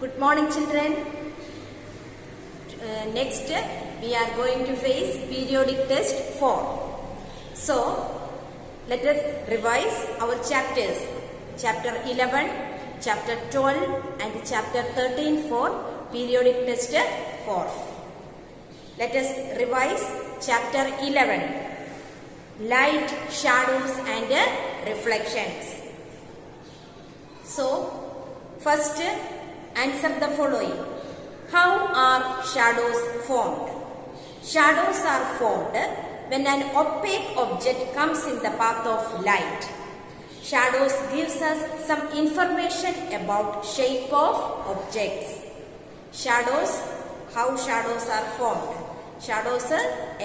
Good morning, children. Next, we are going to face periodic test 4. So, let us revise our chapters. Chapter 11, Chapter 12 and Chapter 13 for periodic test 4. Let us revise Chapter 11. Light, shadows and reflections. So, first answer the following. How are shadows formed? Shadows are formed when an opaque object comes in the path of light. Shadows gives us some information about shape of objects. Shadows, how shadows are formed? Shadows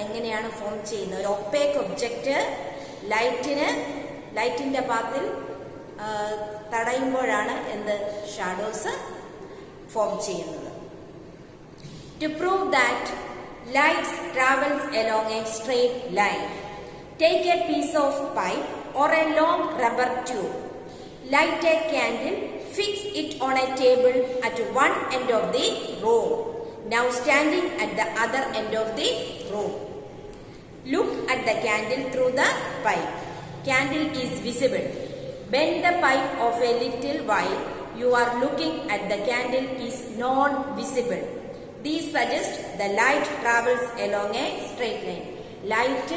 എങ്ങനെയാണ് form ചെയ്യുന്നത്? ഒരു opaque object ലൈറ്റിന്റെ പാത്തിൽ തടയുമ്പോഴാണ് എന്ത് shadows form ചെയ്യുന്നത്. To prove that light travels along a straight line, take a piece of pipe or a long rubber tube. Light a candle, fix it on a table at one end of the room. Now standing at the other end of the room. Look at the candle through the pipe. Candle is visible. Bend the pipe of a little while. You are looking at the candle is non-visible. These suggest the light travels along a straight line. Light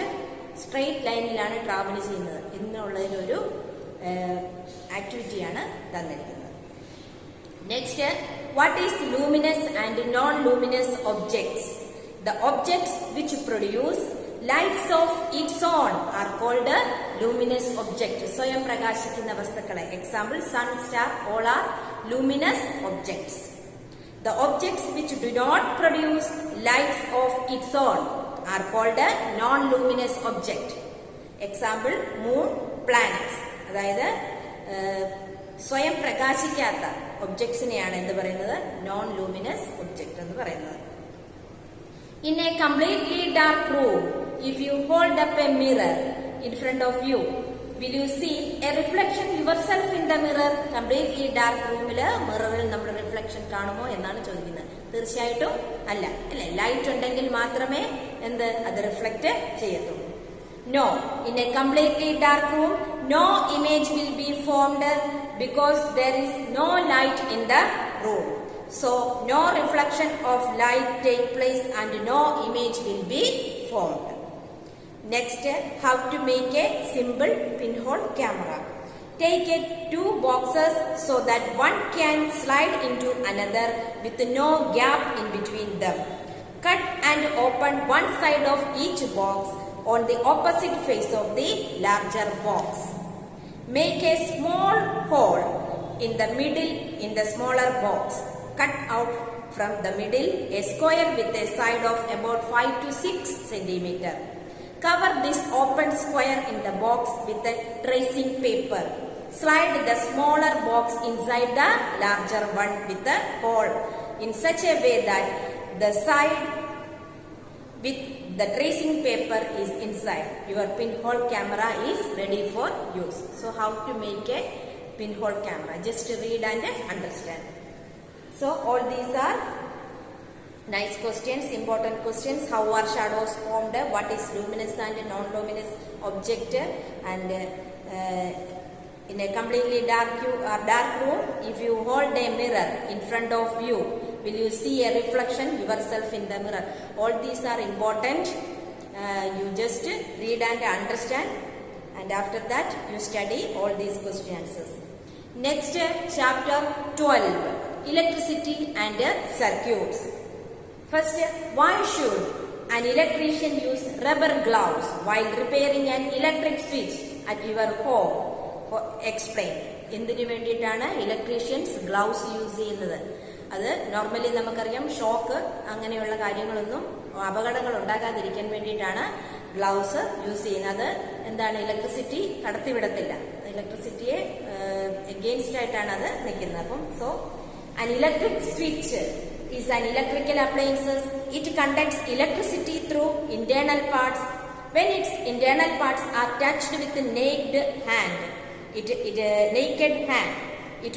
straight ലൈനിലാണ് travel ചെയ്യുന്നത് എന്നുള്ളതിനൊരു ആക്ടിവിറ്റിയാണ് തന്നിരിക്കുന്നത്. Next, what is luminous and non-luminous objects? The objects which produce lights of its own are called luminous objects. സ്വയം പ്രകാശിക്കുന്ന വസ്തുക്കളെ, example sun, star, all are luminous objects. The objects which do not produce lights of its own are called non-luminous object. Example moon, planets. അതായത് സ്വയം പ്രകാശിക്കാത്ത ഒബ്ജക്ട്സിനെയാണ് എന്ത് പറയുന്നത്? Non luminous object എന്ന് പറയുന്നത്. In a completely dark room, if you hold up a mirror in front of you, will you see a reflection yourself in the mirror? Completely dark roomil മിററിൽ നമ്മൾ reflection കാണുമോ എന്നാണ് ചോദിക്കുന്നത്. തീർച്ചയായിട്ടും അല്ല, അല്ലെ? Light ഉണ്ടെങ്കിൽ മാത്രമേ എന്ത് അത് റിഫ്ലക്ട് ചെയ്യത്തുള്ളൂ. No, in a completely dark room, no image will be formed because there is no light in the room. So, no reflection of light take place and no image will be formed. Next, how to make a simple pinhole camera. Take two boxes so that one can slide into another with no gap in between them. Cut and open one side of each box on the opposite face of the larger box. Make a small hole in the middle in the smaller box. Cut out from the middle a square with a side of about 5 to 6 centimeter. Cover this open square in the box with a tracing paper. Slide the smaller box inside the larger one with a hole in such a way that the side with the tracing paper is inside. Your pinhole camera is ready for use. So how to make a pinhole camera? Just read and understand. So all these are nice questions, important questions. How are shadows formed? What is luminous and non-luminous object? And in a completely dark room, if you hold a mirror in front of you, will you see a reflection yourself in the mirror? All these are important. You just read and understand, and after that you study all these questions. Next, chapter 12, electricity and circuits. First, why should an electrician use rubber gloves while repairing an electric switch at your home? Explain. എന്തിനു വേണ്ടിയിട്ടാണ് electricians gloves use ചെയ്യുന്നത്? അത് normally നമുക്കറിയാം, shock അങ്ങനെയുള്ള കാര്യങ്ങളൊന്നും അപകടങ്ങൾ ഉണ്ടാകാതിരിക്കാൻ വേണ്ടിയിട്ടാണ് ഗ്ലൗസ് യൂസ് ചെയ്യുന്നത്. എന്താണ്? ഇലക്ട്രിസിറ്റി കടത്തിവിടത്തില്ല, ഇലക്ട്രിസിറ്റിയെ എഗെയിൻസ്റ്റ് ആയിട്ടാണ് അത് നിൽക്കുന്നത്. അപ്പം an electric switch is an electrical appliance. It conducts electricity through internal parts. When its internal parts are touched with the naked hand, it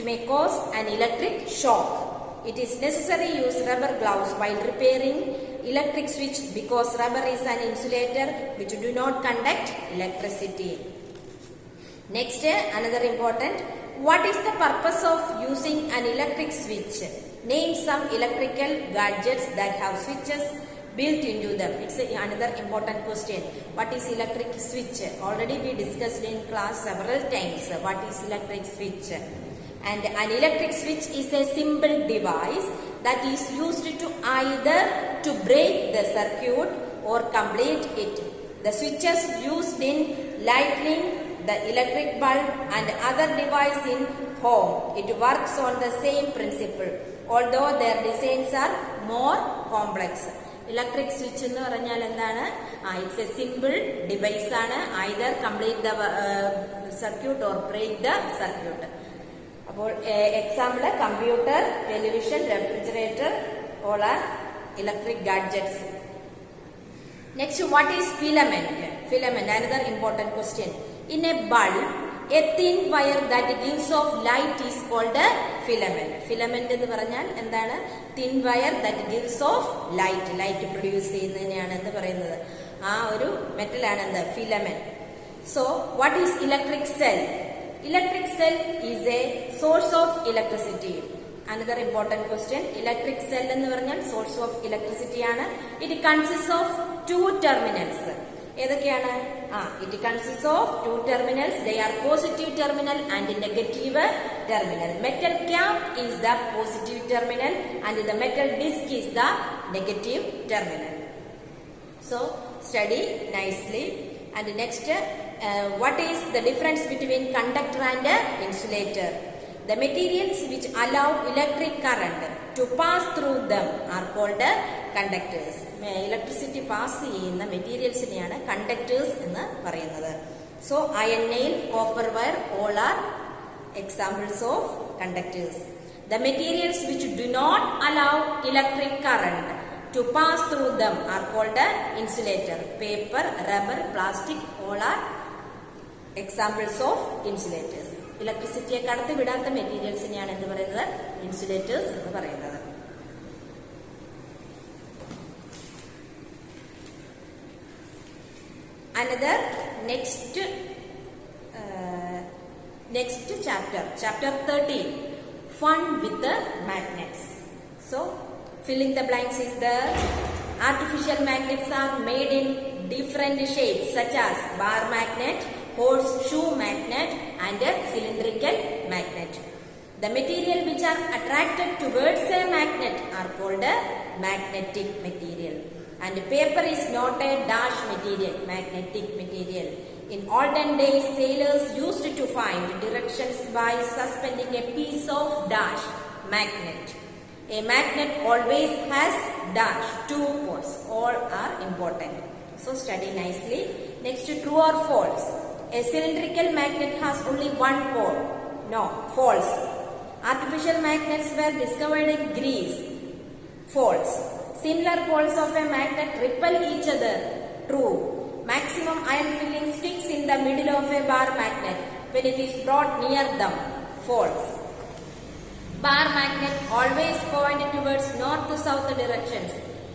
may cause an electric shock. it is necessary to use rubber gloves while repairing electric switch because rubber is an insulator which do not conduct electricity. Next, another important, what is the purpose of using an electric switch? Name some electrical gadgets that have switches built into them. It's another important question. What is electric switch? Already we discussed in class several times. What is electric switch? And an electric switch is a simple device that is used to either to break the circuit or complete it. The switches used in lighting the electric bulb and other device in home. It works on the same principle, although their designs are more complex. Electric switch എന്ന് പറഞ്ഞാൽ എന്താണ്? It's a simple device ആണ്. Either complete the circuit or break the circuit. അപ്പോൾ example computer, television, refrigerator, all are electric gadgets. Next, what is filament? Filament, another important question. In a bulb, a thin wire that gives off light is called a filament. Filament എന്ന് പറഞ്ഞാൽ എന്താണ്? Thin wire that gives off light. Light produce ചെയ്യുന്നതിനെയാണ് എന്ന് പറയുന്നത്. ആ ഒരു metal ആണ് എന്ത്? Filament. So, what is electric cell? Electric cell is a source of electricity. Another important question. Electric cell എന്ന് പറഞ്ഞാൽ source of electricity ആണ്. It consists of two terminals. ഏതൊക്കെയാണ്? It consists of two terminals. They are positive terminal and negative terminal. Metal cap is the positive terminal and the metal disc is the negative terminal. So, study nicely. And next, what is the difference between conductor and insulator? The materials which allow electric current to pass through them are called conductors. Electricity pass ചെയ്യുന്ന മെറ്റീരിയൽസിനെയാണ് conductors എന്ന് പറയുന്നത്. So, iron nail, copper wire, all are examples of conductors. The materials which do not allow electric current to pass through them are called insulator. Paper, rubber, plastic, all are examples of insulators. ഇലക്ട്രിസിറ്റിയെ കടത്തി വിടാത്ത മെറ്റീരിയൽസിനെയാണ് എന്ത് പറയുന്നത്? Insulators എന്ന് പറയുന്നത്. Another next chapter 13, fun with the magnets. So, filling the blanks is there. Artificial magnets are made in different shapes such as bar magnet, horseshoe magnet and a cylindrical magnet. The material which are attracted towards a magnet are called a magnetic material. And paper is not a dash material, magnetic material. In olden days, sailors used to find directions by suspending a piece of dash magnet. A magnet always has dash, two poles. All are important. So study nicely. Next, true or false? A cylindrical magnet has only one pole. No, false. Artificial magnets were discovered in Greece. False. Similar poles of a magnet repel each other. True. Maximum iron filling sticks in the middle of a bar magnet when it is brought near them. False. Bar magnet always point towards north to south directions.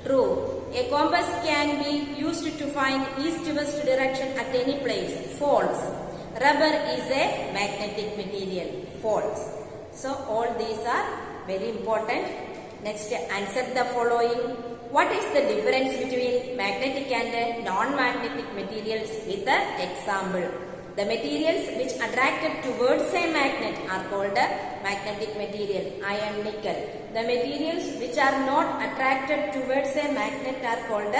True. A compass can be used to find east-west direction at any place. False. Rubber is a magnetic material. False. So all these are very important. Next, answer the following. What is the difference between magnetic and non-magnetic materials with an example? The materials which attracted towards a magnet are called magnetic material, iron, nickel. The materials which are not attracted towards a magnet are called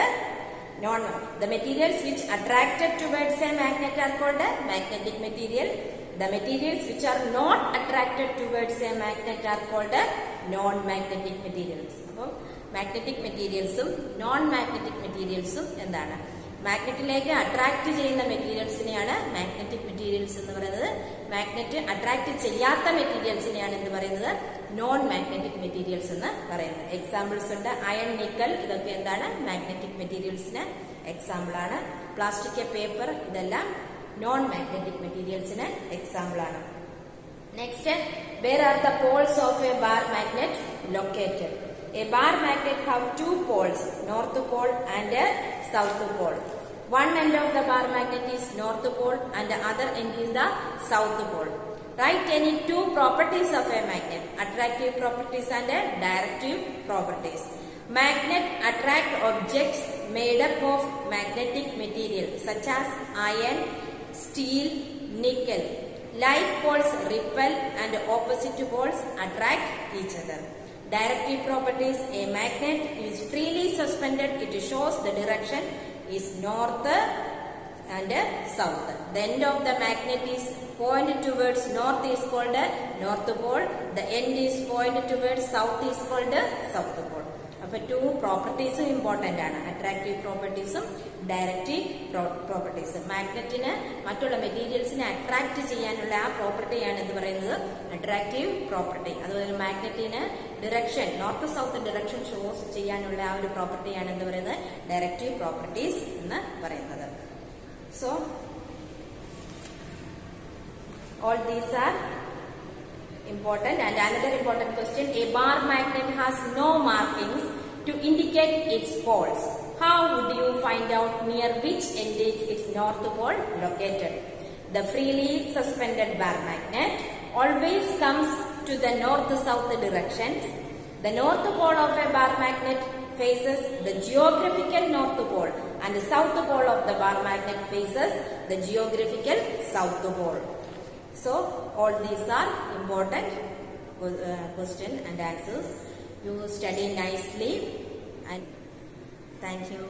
The materials which attracted towards a magnet are called magnetic material. The materials which are not attracted towards a magnet are called non-magnetic materials. അപ്പോൾ magnetic മെറ്റീരിയൽസും non magnetic മെറ്റീരിയൽസും എന്താണ്? മാഗ്നറ്റിലേക്ക് attract ചെയ്യുന്ന മെറ്റീരിയൽസിനെയാണ് magnetic materials എന്ന് പറയുന്നത്. Magnet attract ചെയ്യാത്ത മെറ്റീരിയൽസിനെയാണ് എന്ന് പറയുന്നത് non magnetic materials എന്ന് പറയുന്നത്. എക്സാമ്പിൾസ് ഉണ്ട്. അയൺ, നിക്കൽ, ഇതൊക്കെ എന്താണ്? മാഗ്നറ്റിക് മെറ്റീരിയൽസിന് എക്സാമ്പിൾ ആണ്. പ്ലാസ്റ്റിക്, പേപ്പർ, ഇതെല്ലാം നോൺ മാഗ്നറ്റിക് മെറ്റീരിയൽസിന് എക്സാമ്പിൾ ആണ്. Next, where are the poles of a bar magnet located. A bar magnet have two poles, north pole and south pole. One end of the bar magnet is north pole and the other end is the south pole. Write any two properties of a magnet, attractive properties and directive properties. Magnet attract objects made up of magnetic material such as iron, steel, nickel. Like poles repel and opposite poles attract each other. Directive properties: a magnet is freely suspended, it shows the direction is north and south. The end of the magnet is pointed towards north is called north pole. The end is pointed towards south is called south pole. അപ്പോൾ to പ്രോപ്പർട്ടീസും important ആണ്, attractive പ്രോപ്പർട്ടീസും directive പ്രോപ്പർട്ടീസും. മാഗ്നറ്റിന് മറ്റുള്ള മെറ്റീരിയൽസിനെ attract ചെയ്യാനുള്ള ആ പ്രോപ്പർട്ടിയാണ് എന്ന് പറയുന്നത് attractive property. അതുപോലെ മാഗ്നറ്റിന് direction, north south direction shows ചെയ്യാനുള്ള ആ ഒരു പ്രോപ്പർട്ടിയാണ് എന്ന് പറയുന്നത് ഡയറക്റ്റീവ് പ്രോപ്പർട്ടീസ് എന്ന് പറയുന്നത്. So all these are important. And another important question: a bar magnet has no markings to indicate its poles. How would you find out near which end is its north pole located? The freely suspended bar magnet always comes to the north-south directions. The north pole of a bar magnet faces the geographical north pole and the south pole of the bar magnet faces the geographical south pole. So all these are important question and answers. You study nicely and thank you.